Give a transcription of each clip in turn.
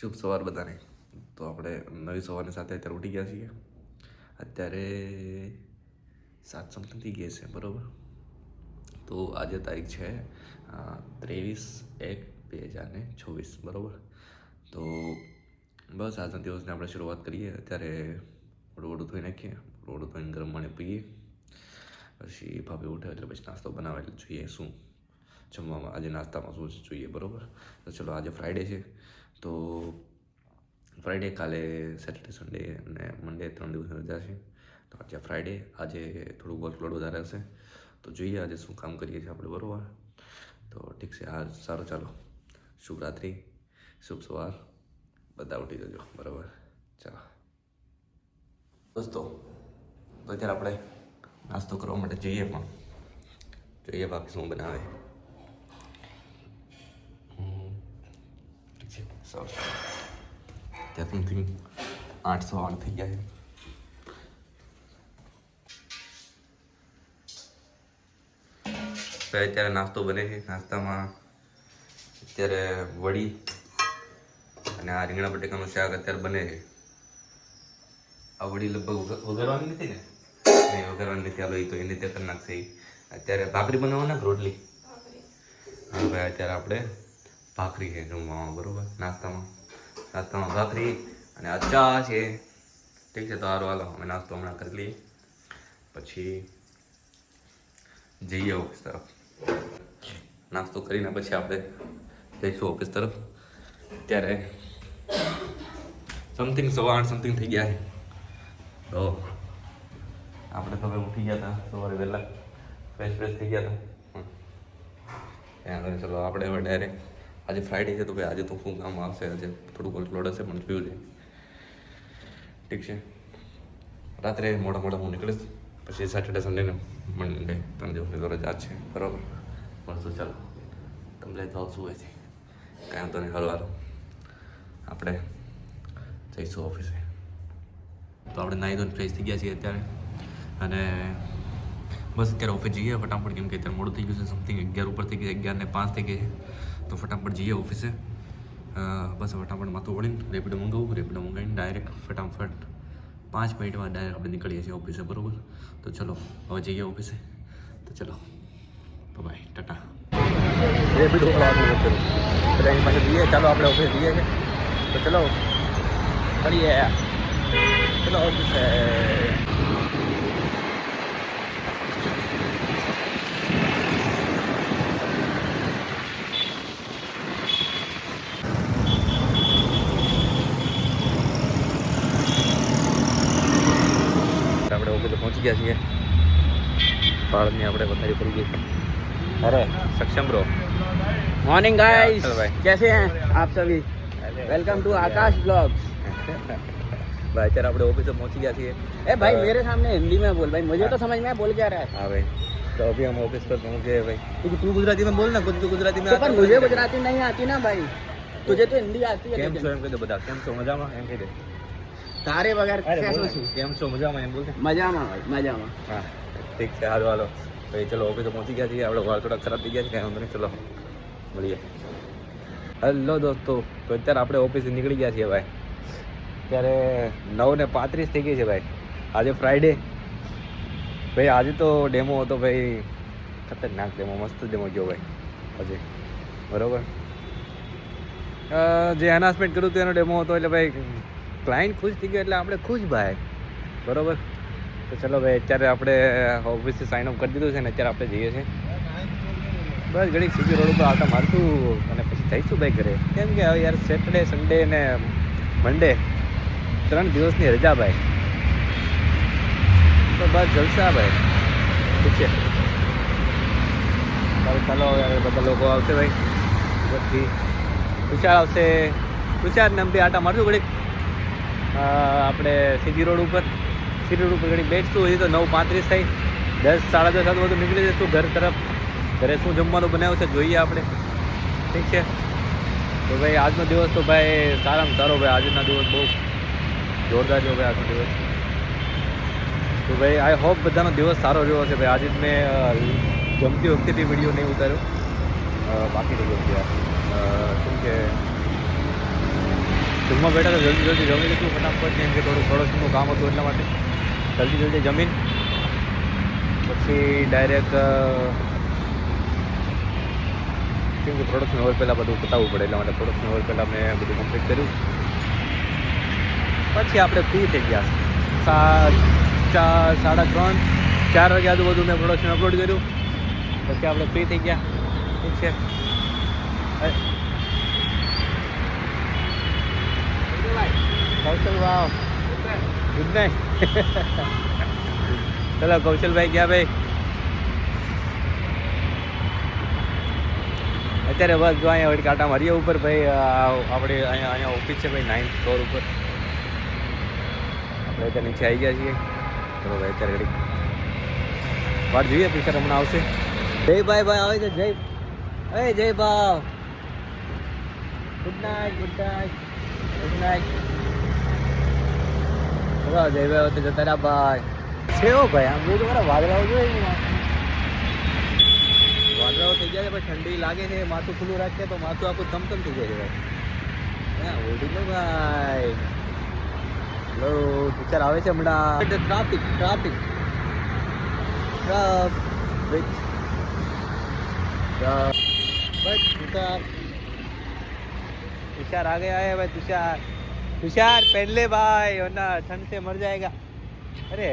શુભ સવાર બધાને. તો આપણે નવી સવારની સાથે અત્યારે ઉઠી ગયા છીએ. અત્યારે 7 સમથિંગ થઈ ગયા છે, બરાબર. તો આજે તારીખ છે 23/1/2024, બરાબર. તો બસ આજના દિવસને આપણે શરૂઆત કરીએ. અત્યારે રોડ ધોઈ નાખીએ, રોડ ધોઈને ગરમ પાણી પીએ. પછી ભાભી ઉઠે એટલે પછી નાસ્તો બનાવે એટલે જોઈએ શું જમવામાં આજે નાસ્તામાં શું જોઈએ, બરાબર. તો ચલો, આજે ફ્રાઈડે છે. તો ફ્રાઈડે, કાલે સેટરડે, સન્ડે અને મંડે 3 દિવસ રજા છે. તો આજે ફ્રાઈડે, આજે થોડું વર્કલોડ વધારે હશે. તો જોઈએ આજે શું કામ કરીએ છીએ આપણે, બરાબર. તો ઠીક છે, આ સારું. ચાલો, શુભ રાત્રિ, શુભ સવાર. બધા ઉઠી જજો, બરાબર. ચાલો દોસ્તો, તો અત્યારે આપણે નાસ્તો કરવા માટે જઈએ, પણ જોઈએ બાકી શું બનાવે. ઠીક છે, સારું. ત્યાં સમથિંગ 8:08 થઈ ગયા છે. તો અત્યારે નાસ્તો બને છે. નાસ્તામાં અત્યારે વડી અને આ રીંગણા બટેકાનું શાક અત્યારે બને છે. આ વડી લગભગ વઘારવાની નથી ને? નહીં, વઘારવાની નથી. હાલો, એ તો એની રીતે કરી નાખશે. અત્યારે ભાખરી બનાવવાના કે રોટલી? હા ભાઈ, અત્યારે આપણે ભાખરી છે જમવામાં, બરાબર. નાસ્તામાં ભાખરી અને આ ચા છે. ઠીક છે, તો સારું, હાલો અમે નાસ્તો હમણાં કરી લઈએ, પછી જઈએ ઓફિસ તરફ. નાસ્તો કરીને પછી આપણે જઈશું ઓફિસ તરફ. ત્યારે સમથિંગ 8:15 સમથિંગ થઈ ગયા છે. તો આપણે તો ઉઠી ગયા હતા સવારે વહેલા, ફ્રેશ થઈ ગયા હતા. ચલો, આપણે હવે ડાયરેક્ટ આજે ફ્રાઈડે છે, તો ભાઈ આજે તો શું કામ આવશે, આજે થોડુંક વર્કલોડ હશે, પણ જોયું છે. ઠીક છે, રાત્રે મોડા હું નીકળીશ. પછી સેટરડે, સન્ડે ને મંડે 3 દિવસની તો રજા છે, બરાબર. મળશું. ચાલો, તમને તો શું હોય છે કાંઈ વાંધો નહીં. હાલો આપણે જઈશું ઓફિસે. તો આપણે નાહી ધોઈને ફ્રેશ થઈ ગયા છીએ અત્યારે, અને બસ અત્યારે ઓફિસ જઈએ ફટાફટ, કેમ કે અત્યારે મોડું થઈ ગયું છે. સમથિંગ 11 ઉપર થઈ ગઈ, 11:05 થઈ ગઈ છે. તો ફટાફટ જઈએ ઓફિસે. બસ ફટાફટ માથું વળીને રેપિડો મંગાવીને ડાયરેક્ટ ફટાફટ 5 મિનિટમાં ડાયરેક્ટ આપણે નીકળીએ છીએ ઓફિસે, બરાબર. તો ચલો, હવે જઈએ ઓફિસે. તો ચલો, બાય, ટાટા. રેપિડો ટ્રેન પાસે જઈએ. ચાલો, આપણે ઓફિસ જઈએ છીએ. તો ચલો મળીએ. ચલો ઓફિસે. આપણે ઓફિસે પહોંચી ગયા છીએ. બાળકની આપણે પથારી પડી ગઈ છે. अरे सक्षम ब्रो, मॉर्निंग गाइस, भाई कैसे हैं आप सभी? Welcome to Aakash blogs. भाई અત્યારે આપણે ઓફિસે પહોંચી ગયા છીએ. ए भाई मेरे सामने हिंदी में बोल भाई, मुझे तो समझ में बोल क्या रहा है. हाँ भाई, तो अभी हम ऑफिस पर पहुंच गए भाई. तू गुजराती में बोल ना, कुछ तो गुजराती में तो पर मुझे गुजराती नहीं आती ना भाई, तुझे तो हिंदी आती है. કેમ છો એમ કહી દે બધા. કેમ છો? મજામાં એમ કહી દે. तारे बगैर कैसे છું? કેમ છો? મજામાં એમ બોલ. મજામાં ભાઈ, મજામાં. હા ઠીક છે, હાલો ભાઈ. ચલો, ઓફિસે પહોંચી ગયા છીએ. આપણે વાળ થોડા ખરાબ થઈ ગયા છે, કાંઈ વાંધો નહીં. ચલો મળીએ. હેલો દોસ્તો, તો અત્યારે આપણે ઓફિસે નીકળી ગયા છીએ ભાઈ. અત્યારે 9:35 થઈ ગઈ છે ભાઈ. આજે ફ્રાઈડે ભાઈ. આજે તો ડેમો હતો ભાઈ, ખતરનાક ડેમો, મસ્ત ડેમો ગયો ભાઈ આજે, બરાબર. જે એનાઉન્સમેન્ટ કર્યું હતું એનો ડેમો હતો, એટલે ભાઈ ક્લાયન્ટ ખુશ થઈ ગયો એટલે આપણે ખુશ ભાઈ, બરાબર. તો ચલો ભાઈ, અત્યારે આપણે ઓફિસે સાઇન અપ કરી દીધું છે ને અત્યારે આપણે જઈએ છીએ. બસ ઘડી સીજી રોડ ઉપર આટા મારશું અને પછી જઈશું ભાઈ ઘરે. કેમ કે હવે યાર સેટરડે, સન્ડે ને મંડે 3 દિવસની રજા ભાઈ. તો બસ જલસા ભાઈ. ઠીક છે, ચાલો હવે બધા લોકો આવશે ભાઈ. પછી તુષાર આવશે. તુષારને અમે બી આટા મારશું ઘડીક આપણે સીજી રોડ ઉપર ઘડી બેઠશું. હજી તો 9:35 થઈ, 10, 10:30 બધું નીકળી જઈશું ઘર તરફ. ઘરે શું જમવાનું બનાવ્યું છે જોઈએ આપણે. ઠીક છે, તો ભાઈ આજનો દિવસ તો ભાઈ સારામાં સારો ભાઈ. આજનો દિવસ બહુ જોરદાર રહ્યો ભાઈ આજનો દિવસ. તો ભાઈ આઈ હોપ બધાનો દિવસ સારો રહ્યો હશે ભાઈ. આજે જ મેં જમતી વખતેથી વિડીયો નહીં ઉતાર્યો, બાકી થઈ ગયો છે યાર. કેમ કે જમવા બેઠા તો જલ્દી જમી લીધું ફટાફટ, કેમ કે થોડું પ્રોડક્શનનું કામ હતું એટલા માટે જલ્દી જમીન પછી ડાયરેક્ટ કેમ કે પ્રોડક્શન ઓવર પહેલાં બધું પતાવવું પડે એટલા માટે પ્રોડક્શન ઓવર પહેલાં મેં બધું કમ્પ્લીટ કર્યું. પછી આપણે ફ્રી થઈ ગયા 3:30-4 વાગે આજુબાજુ મેં પ્રોડક્શન અપલોડ કર્યું. પછી આપણે ફ્રી થઈ ગયા. ઠીક છે. કૌશલ વાવ ગુડ નાઇટ. ચલો કૌશલભાઈ ગયા ભાઈ. અત્યારે બસ જો અહીંયા વળી કાંટા મારીએ ઉપર ભાઈ. આપણે અહીંયા ઓફિસ છે ભાઈ 9th ફ્લોર ઉપર. આપણે અત્યારે નીચે આવી ગયા છીએ. ચલો ભાઈ અત્યારે ઘડી વાત જોઈએ પિક્ચર હમણાં આવશે. જય ભાઈ આવે છે. જય ભાવ. Good night. ચલો જય ભાઈ તો જતા રહ્યા ભાઈ. છે હો ભાઈ આમ જોયું તો ખરા વાદળાઓ જોઈએ. વાદળાઓ થઈ ગયા છે ભાઈ. ઠંડી લાગે છે. માથું ખુલ્લું રાખીએ તો માથું આખું તમતમ થઈ જાય છે ભાઈ. હા ઓઢી લો ભાઈ. લો પિક્ચર આવે છે હમણાં. ટ્રાફિક तुषार आ गया है भाई. तुषार पहन ले भाई वरना ठंड से मर जाएगा. अरे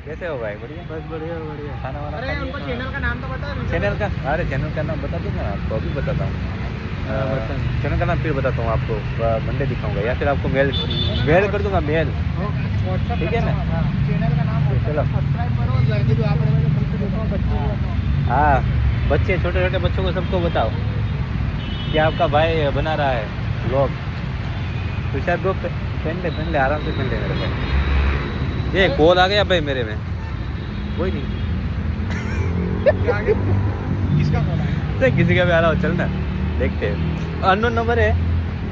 कैसे हो भाई? बढ़िया. बस बढ़िया. खाना वाना. अरे हमको चैनल का नाम तो बता. चैनल का? अरे चैनल का नाम बता दूंगा आपको. अभी बताता हूँ. चैनल का नाम फिर बताता हूँ आपको. मंडे दिखाऊंगा या फिर आपको मेल कर दूंगा. मेल ठीक है ना. चैनल का नाम चलो सब्सक्राइब करो. हाँ बच्चे छोटे बच्चों को सबको बताओ कि आपका भाई बना रहा है व्लॉग. तुषार ब्रो पहन ले आराम से पहन ले मेरे भाई. ये कॉल आ गया भाई मेरे में. कोई नहीं किसका कॉल आया? किसी का भी आ रहा हो. चल ना देखते हैं. अननोन नंबर है.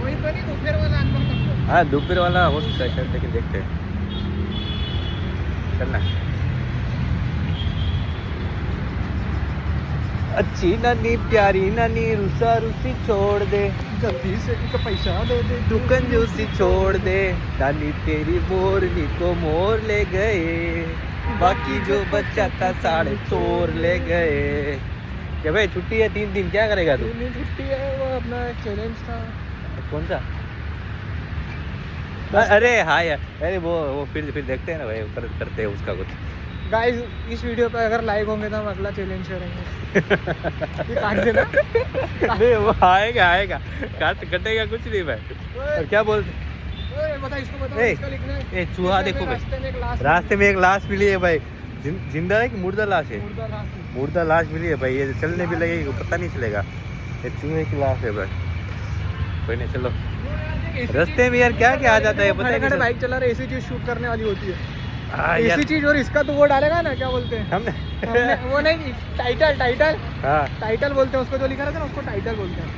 वही तो नहीं दोपहर वाला अननोन नंबर. हाँ दोपहर वाला हो सकता है शायद, लेकिन देखते हैं. चलना. अच्छी नानी प्यारी नानी रूसा रूसी छोड़ दे. जल्दी से इनका पैसा दे दे. तू कंजूसी छोड़ दे. नानी तेरी मोरनी को मोर ले गए. बाकी जो बच्चा था साढ़े चोर ले गए. क्या भाई छुट्टी है 3 दिन, क्या करेगा तू? छुट्टी है वो अपना चैलेंज था. कौन सा? अरे हाँ यार. अरे वो फिर देखते हैं ना भाई. करते हैं उसका कुछ. गाइस इस वीडियो पे अगर लाइक होंगे तो हम अगला चैलेंज करेंगे. ये काट देना. नहीं वो आएगा कटेगा कुछ नहीं भाई. और क्या बोलते? बता इसको बता. इसका लिखना है. ए चूहा देखो भाई. रास्ते में एक लाश मिली है भाई. जिंदा है कि मुर्दा लाश है? मुर्दा लाश मिली है भाई. ये चलने भी लगेगी पता नहीं चलेगा. ये चूहे की लाश है भाई. कोई नहीं चलो. रास्ते में यार क्या आ जाता है पता नहीं. बाइक चला रहे ऐसी चीज शूट करने वाली होती है. ऐसी चीज. और इसका तो वो डालेगा ना क्या बोलते हैं हमने वो नहीं टाइटल. हाँ टाइटल बोलते हैं उसको. जो लिखा रहता है ना उसको टाइटल बोलते हैं.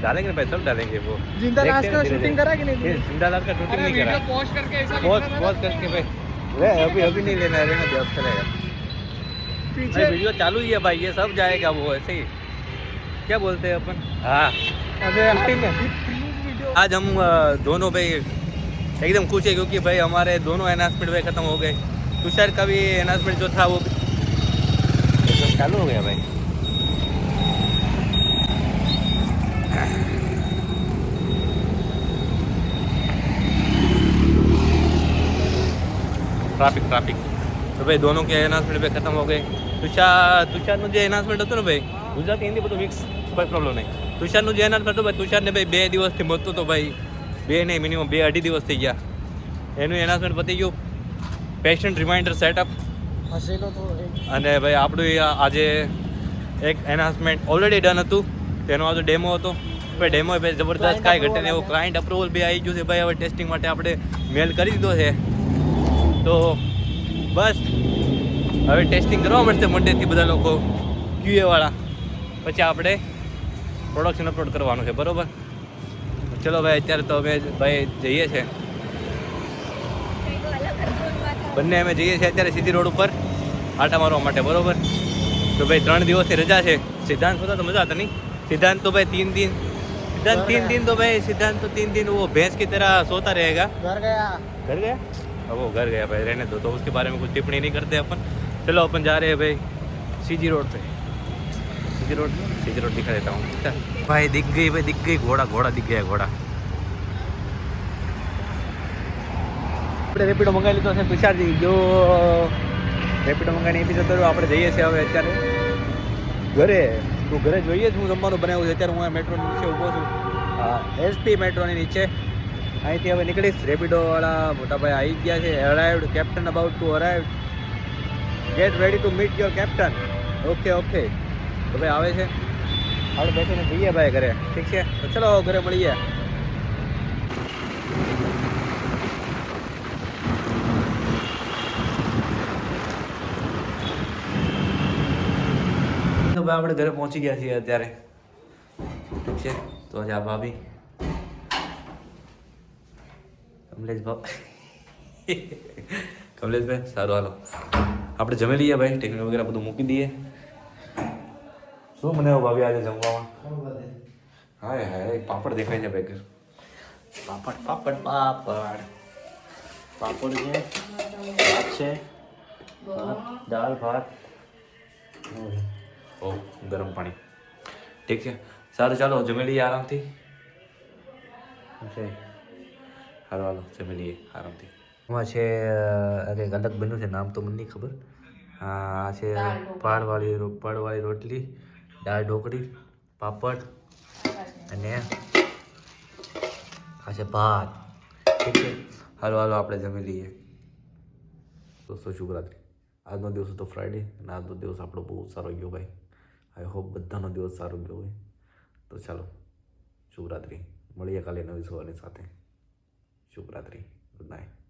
डालेंगे भाई सब डालेंगे. वो जिंदा लाश का शूटिंग करा कि नहीं? जिंदा लाश का शूटिंग नहीं करा. पॉज करके ऐसा पॉज करके भाई. अभी नहीं लेना है. रहना दे अब चलेगा. पीछे वीडियो चालू ही है भाई. ये सब जाएगा वो ऐसे ही. क्या बोलते हैं अपन. हाँ आज हम दोनों भाई एकदम खुश है क्योंकि भाई हमारे दोनों अनाउंसमेंट भाई ख़त्म हो गए. तुषार का भी अनाउंसमेंट जो था वो चालू हो गया भाई. ट्रैफिक तो भाई दोनों के अनाउंसमेंट भाई ख़त्म हो गए. तुषारનું જે અનાઉન્સમેન્ટ હતું ને ભાઈ ગુજરાતી હિન્દી બધું મિક્સ. કોઈ પ્રોબ્લેમ નહીં. तुषारનું જે અનાઉન્સમેન્ટ હતું ભાઈ તુષારને ભાઈ 2 દિવસથી મળતું તો ભાઈ 2 નહીં મિનિમમ 2-2.5 દિવસ થઈ ગયા. એનું એનાઉન્સમેન્ટ પતી ગયું. પેશન્ટ રિમાઇન્ડર સેટઅપ હસેલો તો. અને ભાઈ આપણું આજે એક એનાઉન્સમેન્ટ ઓલરેડી ડન હતું. તેનો આજે ડેમો હતો ભાઈ. ડેમો ભાઈ જબરદસ્ત કાંઈ ઘટે નહીં. એવું ક્લાયન્ટ અપ્રુવલ બી આવી ગયું છે ભાઈ. હવે ટેસ્ટિંગ માટે આપણે મેલ કરી દીધો છે. તો બસ હવે ટેસ્ટિંગ કરવા મળશે મંડેથી બધા લોકો QA વાળા. પછી આપણે પ્રોડક્શન અપલોડ કરવાનું છે બરાબર. ચલો ભાઈ અત્યારે તો અમે ભાઈ જઈએ છીએ બંને. અમે જઈએ છીએ અત્યારે સીધી રોડ ઉપર આટા મારવા માટે બરાબર. તો ભાઈ 3 દિવસની રજા છે. સિદ્ધાંત હોતા તો મજા હતા નહીં. સિદ્ધાંત તો ભાઈ 3 सिद्धांत 3 दिन तो भाई सिद्धांत तो 3 दिन वो भैंस की तरह सोता रहेगा घर गया घर गया अब वो घर गया भाई रहने दो तो उसके बारे में कुछ टिप्पणी नहीं करते अपन चलो अपन जा रहे हैं भाई सीजी रोड पे सीजी रोड दिखा देता हूँ भाई दिख गई घोड़ा दिख गया घोड़ा આપણે રેપિડો મંગાવી લીધો છે પિશાજી જો રેપિડો મંગાવીને એપિસોડ કર્યો આપણે જઈએ છીએ હવે અત્યારે ઘરે તો ઘરે જોઈએ જ હું જમવાનું બનાવ્યું છે અત્યારે હું મેટ્રોની નીચે ઊભો છું હા એસપી મેટ્રોની નીચે અહીંથી હવે નીકળીશ રેપિડોવાળા મોટાભાઈ આવી ગયા છે arrived captain about to arrive get ready to meet your captain okay તો ભાઈ આવે છે આપણે બેસીને જઈએ ભાઈ ઘરે ઠીક છે તો ચલો ઘરે મળીએ તો ભાઈ આપણે ઘરે પહોંચી ગયા છીએ અત્યારે ઠીક છે તો આજે આ ભાભી કમલેશભાઈ સારું હાલો આપણે જમી લઈએ ભાઈ ટિફિન વગેરે બધું મૂકી દઈએ શું મને ભાભી આજે જમવામાં હાય પાપડ દેખાય છે ભાઈ પાપડ છે ભાત છે દાળ ભાત ઓ ગરમ પાણી ઠીક છે સારું ચાલો જમી લઈએ આરામથી હાલો જમી લઈએ આરામથી એમાં છે કંઈક અલગ બન્યું છે નામ તો મને નહીં ખબર આ છે પાડવાળી રોટલી દાળ ઢોકળી પાપડ અને આ છે ભાત ઠીક છે હાલો આપણે જમી લઈએ દોસ્તો શુભરાત્રી આજનો દિવસ હતો ફ્રાઈડે અને આજનો દિવસ આપણો બહુ સારો ગયો ભાઈ આઈ હોપ બધાનો દિવસ સારો ગયો હોય તો ચાલો શુભરાત્રી મળીએ કાલે નવી સવારની સાથે શુભરાત્રી ગુડ નાઇટ